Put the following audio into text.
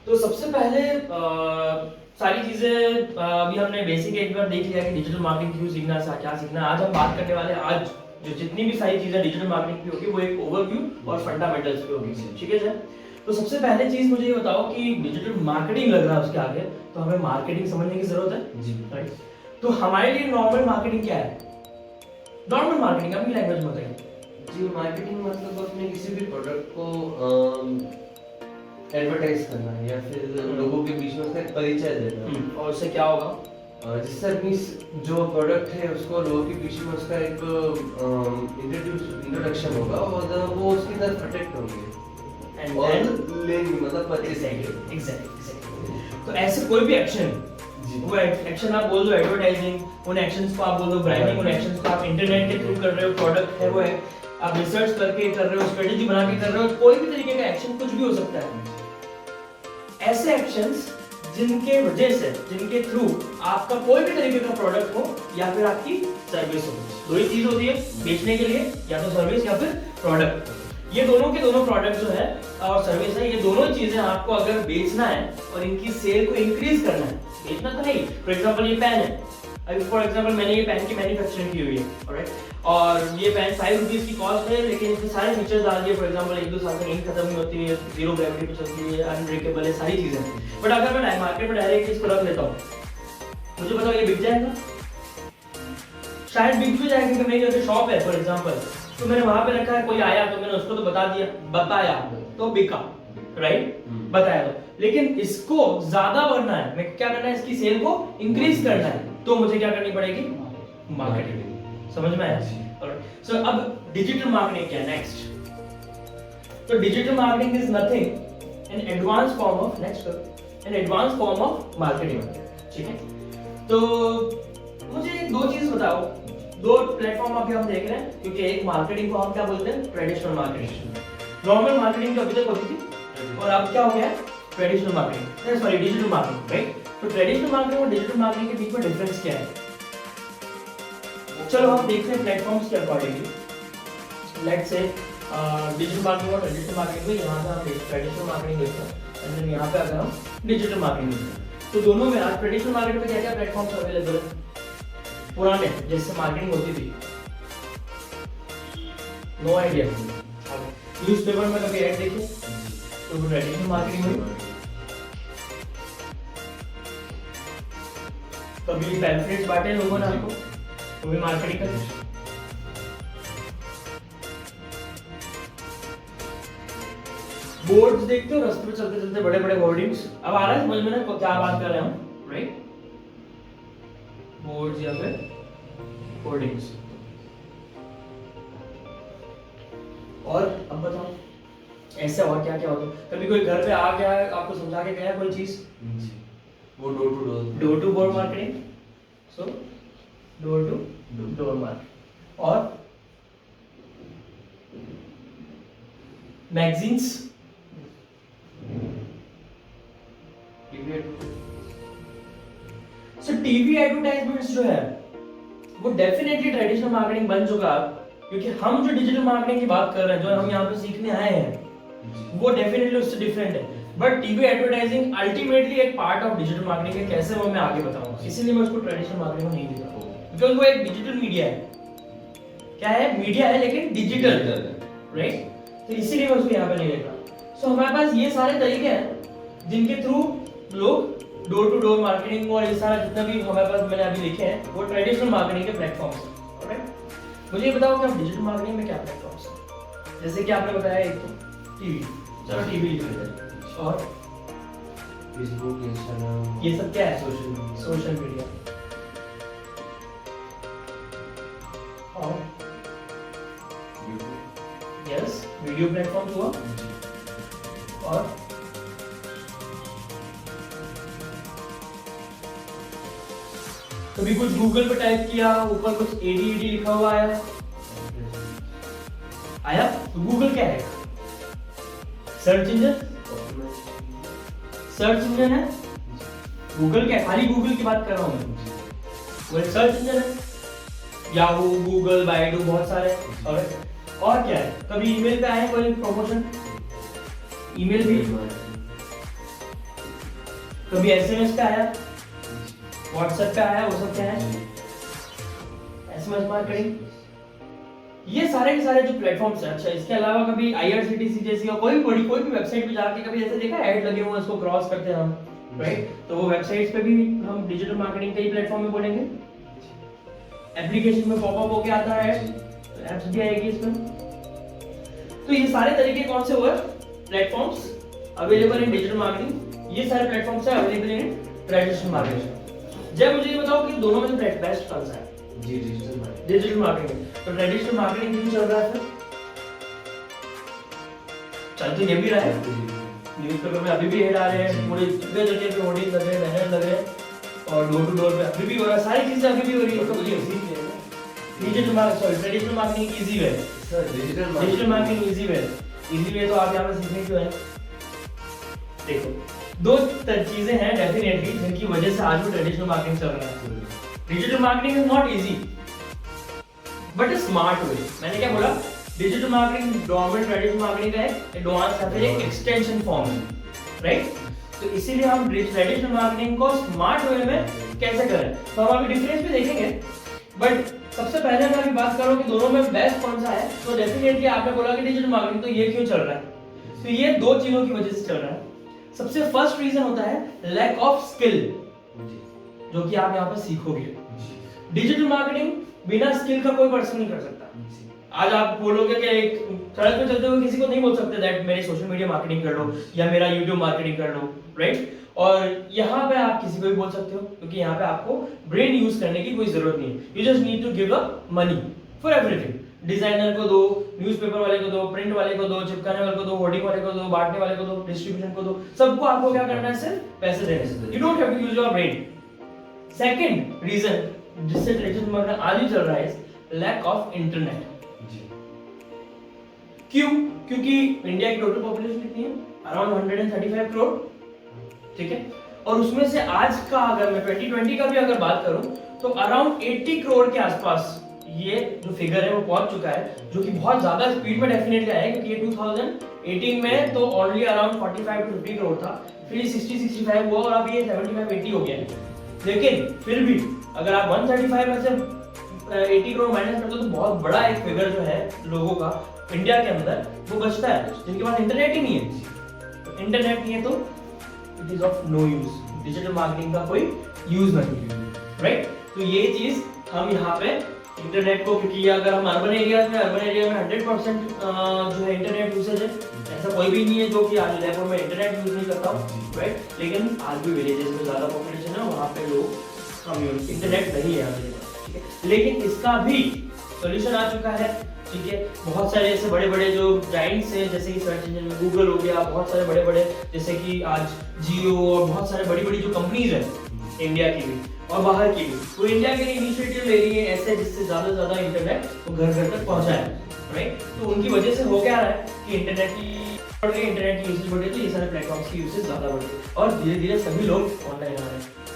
तो सबसे पहले सारी चीजें अभी हमने बेसिक एक बार देख लिया कि डिजिटल मार्केटिंग क्यों सीखना है, क्या सीखना है। आज हम बात करने वाले हैं, आज जो जितनी भी सारी चीजें डिजिटल मार्केटिंग की होगी वो एक ओवरव्यू और फंडामेंटल्स पे होगी, ठीक है सर। तो सबसे पहले चीज मुझे ये बताओ कि डिजिटल मार्केटिंग लग रहा है उसके आगे, तो हमें मार्केटिंग समझने की जरूरत है जी, राइट। तो हमारे लिए नॉर्मल मार्केटिंग क्या है? नॉर्मल मार्केटिंग अपनी लैंग्वेज में बताइए जी। मार्केटिंग मतलब अपने किसी भी प्रोडक्ट को एडवर्टाइज करना है या फिर लोगों के बीच में उसका एक परिचय देना। और उससे क्या होगा? जिससे अपनी जो प्रोडक्ट है उसको लोगों के बीच में उसका एक इंट्रोडक्शन होगा और वो उसकी तरफ अट्रैक्ट होंगे और लेंगे, मतलब परचेज करेंगे। एग्जैक्टली। तो ऐसे कोई भी एक्शन, वो एक्शन आप बोल दो एडवर्टाइजिंग, उन एक्शंस को आप बोल दो ब्रांडिंग, उन एक्शंस को आप इंटरनेट के थ्रू कर रहे हो, प्रोडक्ट है वो है, आप रिसर्च करके कर रहे हो, स्ट्रेटेजी बना के कर रहे हो, कोई भी तरीके का एक्शन कुछ भी हो सकता है। ऐसे एक्शंस जिनके वजह से, जिनके थ्रू आपका कोई भी तरीके का प्रोडक्ट हो या फिर आपकी सर्विस हो, दो ही चीज होती है बेचने के लिए, या तो सर्विस या फिर प्रोडक्ट। ये दोनों के दोनों प्रोडक्ट जो है और सर्विस है, ये दोनों चीजें आपको अगर बेचना है और इनकी सेल को इंक्रीज करना है, बेचना तो नहीं। फॉर एग्जांपल ये पेन है, अभी फॉर एग्जांपल मैंने ये पेन की मैन्युफैक्चरिंग की हुई है, ऑलराइट, और ये पेन 5 रुपीज की कॉस्ट है, लेकिन इसमें सारे फीचर्स डाल दिए। फॉर एग्जांपल 1-2 साल में इंक खत्म नहीं होती है, जीरो ग्रेविटी पे चलती है, अनब्रेकेबल है, सारी चीजें। बट अगर मैं मार्केट में डायरेक्ट इसको रख लेता हूँ, मुझे बताओ ये बिक जाएगा? शायद बिक भी जाएगा, क्योंकि मेरी अगर शॉप है फॉर एग्जांपल, तो मैंने वहां पे रखा है, कोई आया तो मैंने उसको तो बताया तो बिका, राइट, बताया तो। लेकिन इसको ज्यादा बढ़ना है, मैं क्या करना है, इसकी सेल को इंक्रीज करना है, तो मुझे क्या करनी पड़ेगी? मार्केटिंग। समझ में आया? सो अब डिजिटल मार्केटिंग क्या है? नेक्स्ट, तो digital marketing is nothing an advance form of, next, an advance form of marketing, ठीक है। तो मुझे दो चीज बताओ, दो प्लेटफॉर्म अभी हम देख रहे हैं, क्योंकि एक मार्केटिंग को हम क्या बोलते हैं? Traditional marketing. नॉर्मल मार्केटिंग जो अभी तक होती थी, और अब क्या हो गया? Traditional marketing, sorry digital marketing, right. तो ट्रेडिशनल मार्केटिंग और डिजिटल मार्केटिंग के बीच में डिफरेंस क्या है? चलो हम देखते हैं प्लेटफॉर्म्स के accordingly. Let's say digital marketing और ट्रेडिशनल मार्केटिंग में, यहाँ पे हम ट्रेडिशनल मार्केटिंग देखते हैं, एंड यहाँ पे अगर हम डिजिटल मार्केटिंग देखते हैं, तो दोनों में आज ट्रेडिशनल मार्केटिंग में क्या क्या प्लेटफॉर्म्स अवेलेबल है? पुराने जैसे मार्केटिंग होती थी, नो आइडिया। न्यूज़पेपर में कभी ऐड देखे तो वो ट्रेडिशनल मार्केटिंग में, कभी पैम्फलेट्स बांटे लोगों ने आपको, वो भी मार्केटिंग का। बोर्ड्स देखते हो रास्ते पे चलते चलते, बड़े बड़े होर्डिंग्स, अब आ रहा है समझ में ना क्या बात कर रहे हैं हम, राइट? बोर्ड्स या फिर होर्डिंग्स। और अब बताओ ऐसे और क्या क्या होता है? कभी कोई घर पे आ गया, आपको समझा के गया कोई चीज, वो door to door marketing, so door to door marketing. और मैगजीन्स, सो टीवी एडवर्टाइजमेंट्स जो है वो डेफिनेटली ट्रेडिशनल मार्केटिंग बन चुका है, क्योंकि हम जो डिजिटल मार्केटिंग की बात कर रहे हैं, जो हम यहाँ पे सीखने आए हैं, वो डेफिनेटली उससे डिफरेंट है। बट टीवी एडवर्टाइजिंग अल्टीमेटली एक पार्ट ऑफ डिजिटल मार्केटिंग है, कैसे वो मैं आगे बताऊंगा, इसीलिए मैं उसको ट्रेडिशनल मार्केटिंग में नहीं दिखा, बिकॉज वो एक डिजिटल मीडिया है। क्या है? मीडिया है लेकिन डिजिटल, राइट? तो इसीलिए मैं उसको यहाँ पे नहीं देखा। सो हमारे पास ये सारे तरीके हैं जिनके थ्रू लोग डोर टू डोर मार्केटिंग और ये सारा जितना भी हमारे पास मैंने अभी लिखे हैं, वो ट्रेडिशनल मार्केटिंग के प्लेटफॉर्म्स हैं, ऑलराइट। मुझे ये बताओ कि डिजिटल मार्केटिंग में क्या प्लेटफॉर्म्स हैं? जैसे कि आपने बताया एक तो टीवी, चलो टीवी लिख लेते हैं, और फेसबुक, इंस्टाग्राम, ये सब क्या है? Social media. और यस, वीडियो प्लेटफॉर्म हुआ, और कभी कुछ गूगल पे टाइप किया, ऊपर कुछ एडीडी लिखा हुआ आया, तो गूगल क्या है? सर्च इंजन, सर्च इंजन है। गूगल क्या है? खाली गूगल की बात कर रहा हूं मैं, वो एक सर्च इंजन है। याहू, गूगल, बाइडू, बहुत सारे। और क्या है? कभी ईमेल पे आए कोई प्रमोशन, ईमेल भी, कभी एसएमएस पे आया, व्हाट्सएप पे आया, वो सब क्या है, एसएमएस मार्केटिंग। ये सारे के सारे जो प्लेटफॉर्म्स हैं। अच्छा, इसके अलावा कभी आईआरसीटीसी जैसी और कोई भी वेबसाइट पे जाके कभी ऐसे देखा ऐड लगे हुए हैं, उसको क्रॉस करते हैं हम, राइट? तो वो वेबसाइट्स पे भी हम डिजिटल मार्केटिंग के ही प्लेटफॉर्म में बोलेंगे। एप्लीकेशन में पॉपअप होके आता है, ऐप्स भी आएगी इसमें। तो ये सारे तरीके कौन से हुए platforms available in digital marketing. ये सारे प्लेटफॉर्म्स है अवेलेबल इन ट्रेडिशनल मार्केटिंग। जब मुझे ये बताओ कि दोनों में से बेस्ट कौन सा है? जी, डिजिटल मार्केटिंग। Digital marketing. तो ट्रेडिशनल मार्केटिंग क्यों चल रहा है फिर? चल तो ये भी रहा है, न्यूज़पेपर में अभी भी ऐड आ रहे हैं, पूरे जगह जगह पे होर्डिंग लग रहे हैं, बैनर लग रहे हैं, और डोर टू डोर पे अभी भी हो रहा है, सारी चीजें अभी भी हो रही है। तो digital marketing, traditional marketing easy way, digital marketing easy way तो आप यहाँ पे सीखने क्यों है? देखो, दो चीजें हैं डेफिनेटली जिनकी वजह से आज भी ट्रेडिशनल मार्केटिंग चल रहा है। Digital marketing is not easy but a smart way. मैंने क्या बोला? Digital marketing normal traditional marketing का एक एडवांस या फिर एक एक्सटेंशन फॉर्म है, राइट? तो इसीलिए हम ट्रेडिशनल मार्केटिंग को स्मार्ट वे में कैसे करें, तो हम अभी डिफरेंस भी देखेंगे। बट सबसे पहले मैं अभी बात करूं कि दोनों में बेस्ट कौन सा है, तो डेफिनेटली आपने बोला कि डिजिटल मार्केटिंग, तो ये क्यों चल रहा है? तो ये दो चीजों की वजह से चल रहा है। सबसे फर्स्ट रीजन होता है लैक ऑफ स्किल, जो कि आप यहाँ पर सीखोगे। डिजिटल मार्केटिंग बिना स्किल का कोई पर्सन नहीं कर सकता। आज आप बोलोगे कि एक सड़क पे चलते हुए किसी को नहीं बोल सकते दैट मेरी सोशल मीडिया मार्केटिंग कर लो या मेरा यूट्यूब मार्केटिंग कर लो, राइट? और यहाँ पे आप किसी को भी बोल सकते हो, क्योंकि यहाँ पे आपको ब्रेन यूज करने की कोई जरूरत नहीं है। You just need to give a money for everything. Designer को दो, न्यूज़पेपर वाले को दो, प्रिंट वाले को दो, चिपकाने वाले को दो, होर्डिंग वाले को दो, बांटने वाले को दो, डिस्ट्रीब्यूशन को दो, सबको आपको क्या करना है? सिर्फ पैसे देने। You don't have to use your brain. Second reason जिससे ट्रेडिशनल मार्केटिंग आज भी चल रहा है, लैक ऑफ इंटरनेट। क्यों? क्योंकि इंडिया की टोटल पॉपुलेशन कितनी है? अराउंड 135 करोड़, ठीक है? और उसमें से आज का अगर मैं 2020 का भी अगर बात करूं तो अराउंड 80 करोड़ के आसपास ये जो फिगर है वो पहुंच चुका है, जो कि बहुत ज्यादा स्पीड में डेफिनेटली आया है, क्योंकि ये 2018 में तो ओनली अराउंड 45 टू 50 करोड़ था, फिर 60-65 हुआ और अब ये 75-80 हो गया है। लेकिन फिर भी अगर आप 135 में से 80 करोड़ माइनस करते हो तो बहुत बड़ा एक फिगर जो है लोगों का इंडिया के अंदर वो बचता है, जिनके पास इंटरनेट ही नहीं है। इंटरनेट नहीं है तो it is of no use, digital marketing का कोई यूज नहीं है, राइट? तो ये चीज हम यहाँ पे इंटरनेट को, क्योंकि अगर हम अर्बन एरिया में 100% जो है इंटरनेट यूसेज है, ऐसा कोई भी नहीं है जो कि आज उदयपुर में इंटरनेट यूज नहीं करता, राइट? लेकिन आज भी विलेजेस में ज्यादा पॉपुलेशन है, वहाँ पे लोग इंटरनेट नहीं है अवेलेबल, ठीक है? लेकिन इसका भी सोल्यूशन आ चुका है, ठीक है? बहुत सारे ऐसे बड़े बड़े जो जाइंट्स हैं, जैसे कि सर्च इंजन में गूगल हो गया, बहुत सारे बड़े बड़े जैसे कि आज जियो और बहुत सारे बड़ी बड़ी जो कंपनीज हैं इंडिया की भी और बाहर की भी, वो इंडिया के लिए इनिशिएटिव ले रही है ऐसे जिससे ज्यादा से ज्यादा इंटरनेट वो घर घर तक पहुंचाए, राइट? तो उनकी वजह से हो क्या रहा है कि इंटरनेट की यूसेज बढ़ रही है, तो ये सारे प्लेटफॉर्म्स की यूसेज ज्यादा बढ़ रही है और धीरे धीरे सभी लोग ऑनलाइन आ रहे हैं।